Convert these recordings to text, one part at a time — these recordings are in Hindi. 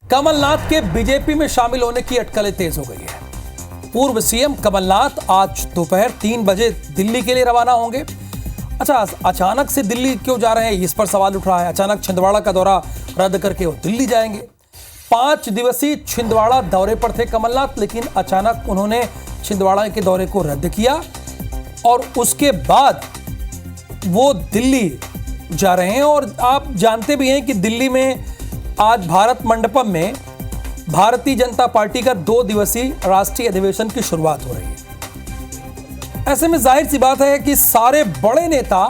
कमलनाथ के बीजेपी में शामिल होने की अटकलें तेज हो गई है। पूर्व सीएम कमलनाथ आज दोपहर 3 बजे दिल्ली के लिए रवाना होंगे। अच्छा, अचानक से दिल्ली क्यों जा रहे हैं, इस पर सवाल उठ रहा है। अचानक छिंदवाड़ा का दौरा रद्द करके वो दिल्ली जाएंगे। 5 दिवसीय छिंदवाड़ा दौरे पर थे कमलनाथ, लेकिन अचानक उन्होंने छिंदवाड़ा के दौरे को रद्द किया और उसके बाद वो दिल्ली जा रहे हैं। और आप जानते भी हैं कि दिल्ली में आज भारत मंडपम में भारतीय जनता पार्टी का 2 दिवसीय राष्ट्रीय अधिवेशन की शुरुआत हो रही है। ऐसे में जाहिर सी बात है कि सारे बड़े नेता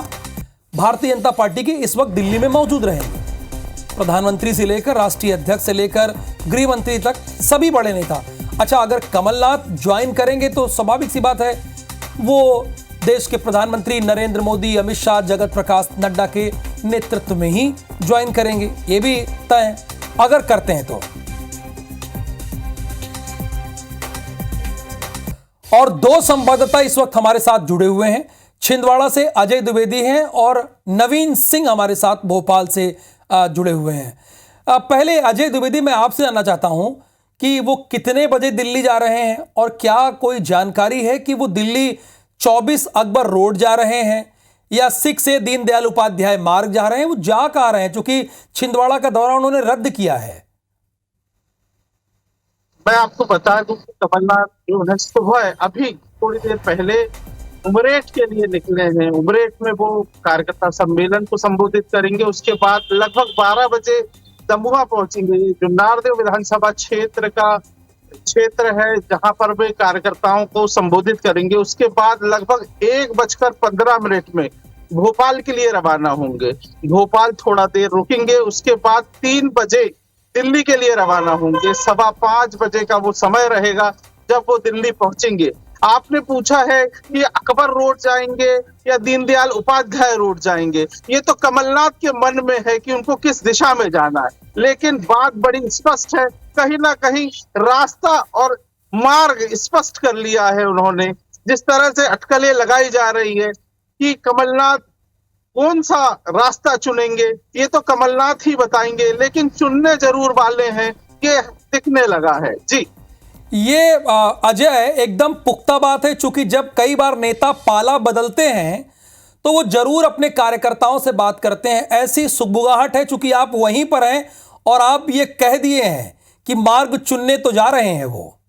भारतीय जनता पार्टी के इस वक्त दिल्ली में मौजूद रहेंगे। प्रधानमंत्री से लेकर राष्ट्रीय अध्यक्ष से लेकर गृह मंत्री तक सभी बड़े नेता। अच्छा, अगर कमलनाथ ज्वाइन करेंगे तो स्वाभाविक सी बात है वो देश के प्रधानमंत्री नरेंद्र मोदी, अमित शाह, जगत प्रकाश नड्डा के नेतृत्व में ही ज्वाइन करेंगे। ये भी तय है अगर करते हैं तो। और 2 संवाददाता इस वक्त हमारे साथ जुड़े हुए हैं। छिंदवाड़ा से अजय द्विवेदी हैं और नवीन सिंह हमारे साथ भोपाल से जुड़े हुए हैं। पहले अजय द्विवेदी, मैं आपसे जानना चाहता हूं कि वो कितने बजे दिल्ली जा रहे हैं और क्या कोई जानकारी है कि वो दिल्ली 24 अकबर रोड जा रहे हैं या 6 दीनदयाल उपाध्याय मार्ग जा रहे हैं, वो जा कहां रहे हैं, क्योंकि छिंदवाड़ा का दौरा उन्होंने रद्द किया है। मैं आपको बता दूं कि कमलनाथ जो है सुबह अभी थोड़ी देर पहले उमरेठ के लिए निकले हैं। उमरेठ में वो कार्यकर्ता सम्मेलन को संबोधित करेंगे। उसके बाद लगभग 12 बजे दमुआ पहुंचेंगे। जो नारदेव विधानसभा क्षेत्र है जहां पर वे कार्यकर्ताओं को संबोधित करेंगे। उसके बाद लगभग 1:15 में भोपाल के लिए रवाना होंगे। भोपाल थोड़ा देर रुकेंगे। उसके बाद 3 बजे दिल्ली के लिए रवाना होंगे। 5:15 बजे का वो समय रहेगा जब वो दिल्ली पहुंचेंगे। आपने पूछा है कि अकबर रोड जाएंगे या दीनदयाल उपाध्याय रोड जाएंगे, ये तो कमलनाथ के मन में है कि उनको किस दिशा में जाना है, लेकिन बात बड़ी स्पष्ट है। कहीं ना कहीं रास्ता और मार्ग स्पष्ट कर लिया है उन्होंने। जिस तरह से अटकलें लगाई जा रही है कि कमलनाथ कौन सा रास्ता चुनेंगे, ये तो कमलनाथ ही बताएंगे, लेकिन चुनने जरूर वाले हैं, ये दिखने लगा है। जी, ये अजय एकदम पुख्ता बात है, चूंकि जब कई बार नेता पाला बदलते हैं तो वो जरूर अपने कार्यकर्ताओं से बात करते हैं। ऐसी सुगबुगाहट है, चूंकि आप वहीं पर हैं और आप ये कह दिए हैं कि मार्ग चुनने तो जा रहे हैं वो।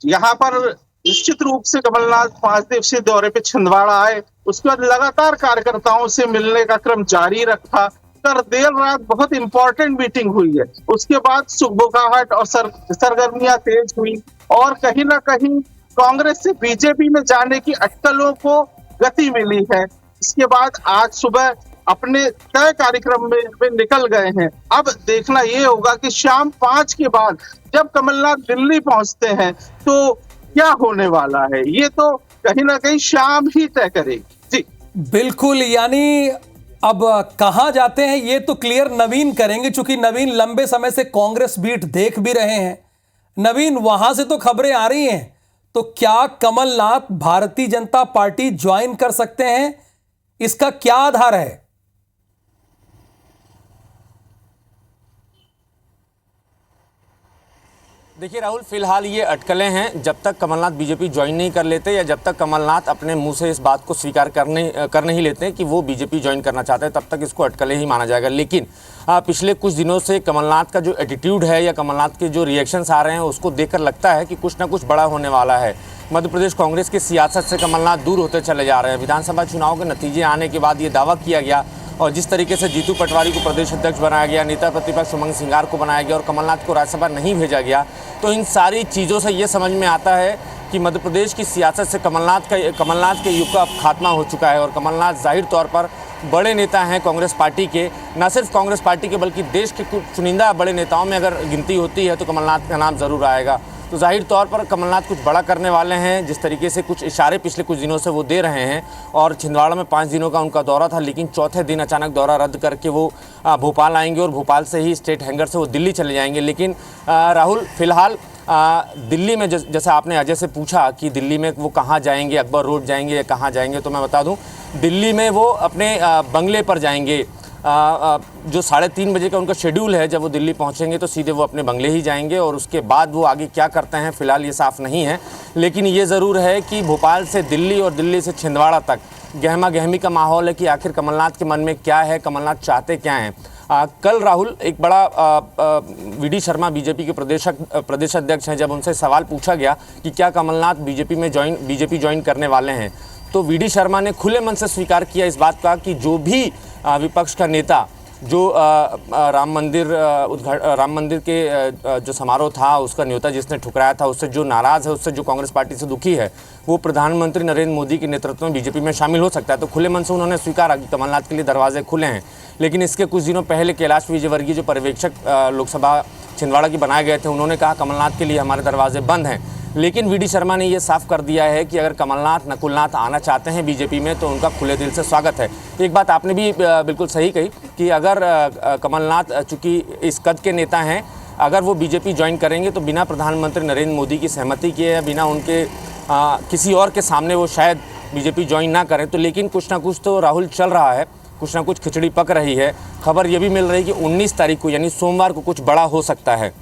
यहाँ पर निश्चित रूप से कमलनाथ 5 दिवसीय दौरे पे छिंदवाड़ा आए। उसके बाद लगातार कार्यकर्ताओं से मिलने का क्रम जारी रखा। कर देर रात बहुत इंपॉर्टेंट मीटिंग हुई है। उसके बाद सुगबुगाहट और सरगर्मियां तेज हुई और कहीं ना कहीं कांग्रेस से बीजेपी में जाने की अटकलों को गति मिली है। इसके बाद आज सुबह अपने तय कार्यक्रम में निकल गए हैं। अब देखना ये होगा कि शाम 5 के बाद जब कमलनाथ दिल्ली पहुंचते हैं तो क्या होने वाला है, ये तो कहीं ना कहीं शाम ही तय करेगी। जी बिल्कुल, यानी अब कहां जाते हैं ये तो क्लियर नवीन करेंगे, क्योंकि नवीन लंबे समय से कांग्रेस बीट देख भी रहे हैं। नवीन, वहां से तो खबरें आ रही हैं, तो क्या कमलनाथ भारतीय जनता पार्टी ज्वाइन कर सकते हैं, इसका क्या आधार है? देखिए राहुल, फिलहाल ये अटकलें हैं। जब तक कमलनाथ बीजेपी ज्वाइन नहीं कर लेते या जब तक कमलनाथ अपने मुंह से इस बात को स्वीकार कर नहीं लेते कि वो बीजेपी ज्वाइन करना चाहते हैं, तब तक इसको अटकलें ही माना जाएगा। लेकिन पिछले कुछ दिनों से कमलनाथ का जो एटीट्यूड है या कमलनाथ के जो रिएक्शंस आ रहे हैं उसको देखकर लगता है कि कुछ ना कुछ बड़ा होने वाला है। मध्य प्रदेश कांग्रेस की सियासत से कमलनाथ दूर होते चले जा रहे हैं। विधानसभा चुनाव के नतीजे आने के बाद ये दावा किया गया और जिस तरीके से जीतू पटवारी को प्रदेश अध्यक्ष बनाया गया, नेता प्रतिपक्ष उमंग सिंगार को बनाया गया और कमलनाथ को राज्यसभा नहीं भेजा गया, तो इन सारी चीज़ों से ये समझ में आता है कि मध्य प्रदेश की सियासत से कमलनाथ के युग का अब खात्मा हो चुका है। और कमलनाथ जाहिर तौर पर बड़े नेता हैं कांग्रेस पार्टी के, न सिर्फ कांग्रेस पार्टी के बल्कि देश के कुछ चुनिंदा बड़े नेताओं में अगर गिनती होती है तो कमलनाथ का नाम ज़रूर आएगा। तो जाहिर तौर पर कमलनाथ कुछ बड़ा करने वाले हैं। जिस तरीके से कुछ इशारे पिछले कुछ दिनों से वो दे रहे हैं और छिंदवाड़ा में 5 दिनों का उनका दौरा था, लेकिन चौथे दिन अचानक दौरा रद्द करके वो भोपाल आएंगे और भोपाल से ही स्टेट हैंगर से वो दिल्ली चले जाएंगे। लेकिन राहुल, फिलहाल दिल्ली में जैसा आपने अजय से पूछा कि दिल्ली में वो कहाँ जाएंगे, अकबर रोड जाएंगे या कहाँ जाएंगे, तो मैं बता दूं दिल्ली में वो अपने बंगले पर जाएंगे। जो 3:30 बजे का उनका शेड्यूल है, जब वो दिल्ली पहुंचेंगे तो सीधे वो अपने बंगले ही जाएंगे और उसके बाद वो आगे क्या करते हैं फिलहाल ये साफ नहीं है। लेकिन ये ज़रूर है कि भोपाल से दिल्ली और दिल्ली से छिंदवाड़ा तक गहमा गहमी का माहौल है कि आखिर कमलनाथ के मन में क्या है, कमलनाथ चाहते क्या हैं। कल राहुल, एक बड़ा वीडी शर्मा बीजेपी के प्रदेश अध्यक्ष हैं, जब उनसे सवाल पूछा गया कि क्या कमलनाथ बीजेपी ज्वाइन करने वाले हैं, तो वीडी शर्मा ने खुले मन से स्वीकार किया इस बात का कि जो भी विपक्ष का नेता जो राम मंदिर के जो समारोह था उसका न्योता जिसने ठुकराया था, उससे जो नाराज़ है, उससे जो कांग्रेस पार्टी से दुखी है, वो प्रधानमंत्री नरेंद्र मोदी के नेतृत्व में बीजेपी में शामिल हो सकता है। तो खुले मन से उन्होंने स्वीकारा कि कमलनाथ के लिए दरवाजे खुले हैं। लेकिन इसके कुछ दिनों पहले कैलाश विजयवर्गीय जो पर्यवेक्षक लोकसभा छिंदवाड़ा की बनाए गए थे, उन्होंने कहा कमलनाथ के लिए हमारे दरवाजे बंद हैं। लेकिन वीडी शर्मा ने ये साफ कर दिया है कि अगर कमलनाथ नकुलनाथ आना चाहते हैं बीजेपी में तो उनका खुले दिल से स्वागत है। एक बात आपने भी बिल्कुल सही कही कि अगर कमलनाथ चूँकि इस कद के नेता हैं, अगर वो बीजेपी ज्वाइन करेंगे तो बिना प्रधानमंत्री नरेंद्र मोदी की सहमति किए या बिना उनके किसी और के सामने वो शायद बीजेपी ज्वाइन ना करें। तो लेकिन कुछ ना कुछ तो राहुल चल रहा है, कुछ ना कुछ खिचड़ी पक रही है। खबर ये भी मिल रही है कि 19 तारीख को यानी सोमवार को कुछ बड़ा हो सकता है।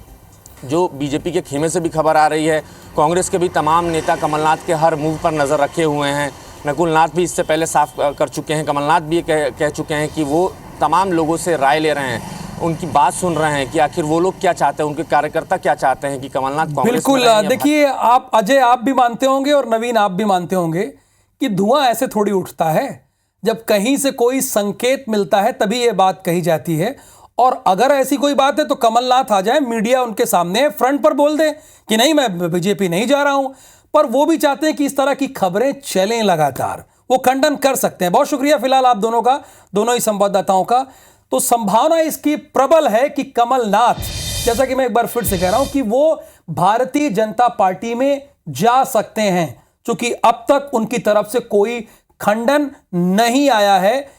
जो बीजेपी के खेमे से भी खबर आ रही है, कांग्रेस के भी तमाम नेता कमलनाथ के हर मूव पर नज़र रखे हुए हैं। नकुलनाथ भी इससे पहले साफ कर चुके हैं, कमलनाथ भी कह चुके हैं कि वो तमाम लोगों से राय ले रहे हैं, उनकी बात सुन रहे हैं कि आखिर वो लोग क्या चाहते हैं, उनके कार्यकर्ता क्या चाहते हैं कि कमलनाथ कांग्रेस। बिल्कुल, देखिए आप अजय आप भी मानते होंगे और नवीन आप भी मानते होंगे कि धुआं ऐसे थोड़ी उठता है, जब कहीं से कोई संकेत मिलता है तभी ये बात कही जाती है। और अगर ऐसी कोई बात है तो कमलनाथ आ जाए, मीडिया उनके सामने फ्रंट पर बोल दे कि नहीं मैं बीजेपी नहीं जा रहा हूं। पर वो भी चाहते हैं कि इस तरह की खबरें चलें लगातार, वो खंडन कर सकते हैं। बहुत शुक्रिया फिलहाल आप दोनों का, दोनों ही संवाददाताओं का। तो संभावना इसकी प्रबल है कि कमलनाथ, जैसा कि मैं एक बार फिर से कह रहा हूं, कि वो भारतीय जनता पार्टी में जा सकते हैं, क्योंकि अब तक उनकी तरफ से कोई खंडन नहीं आया है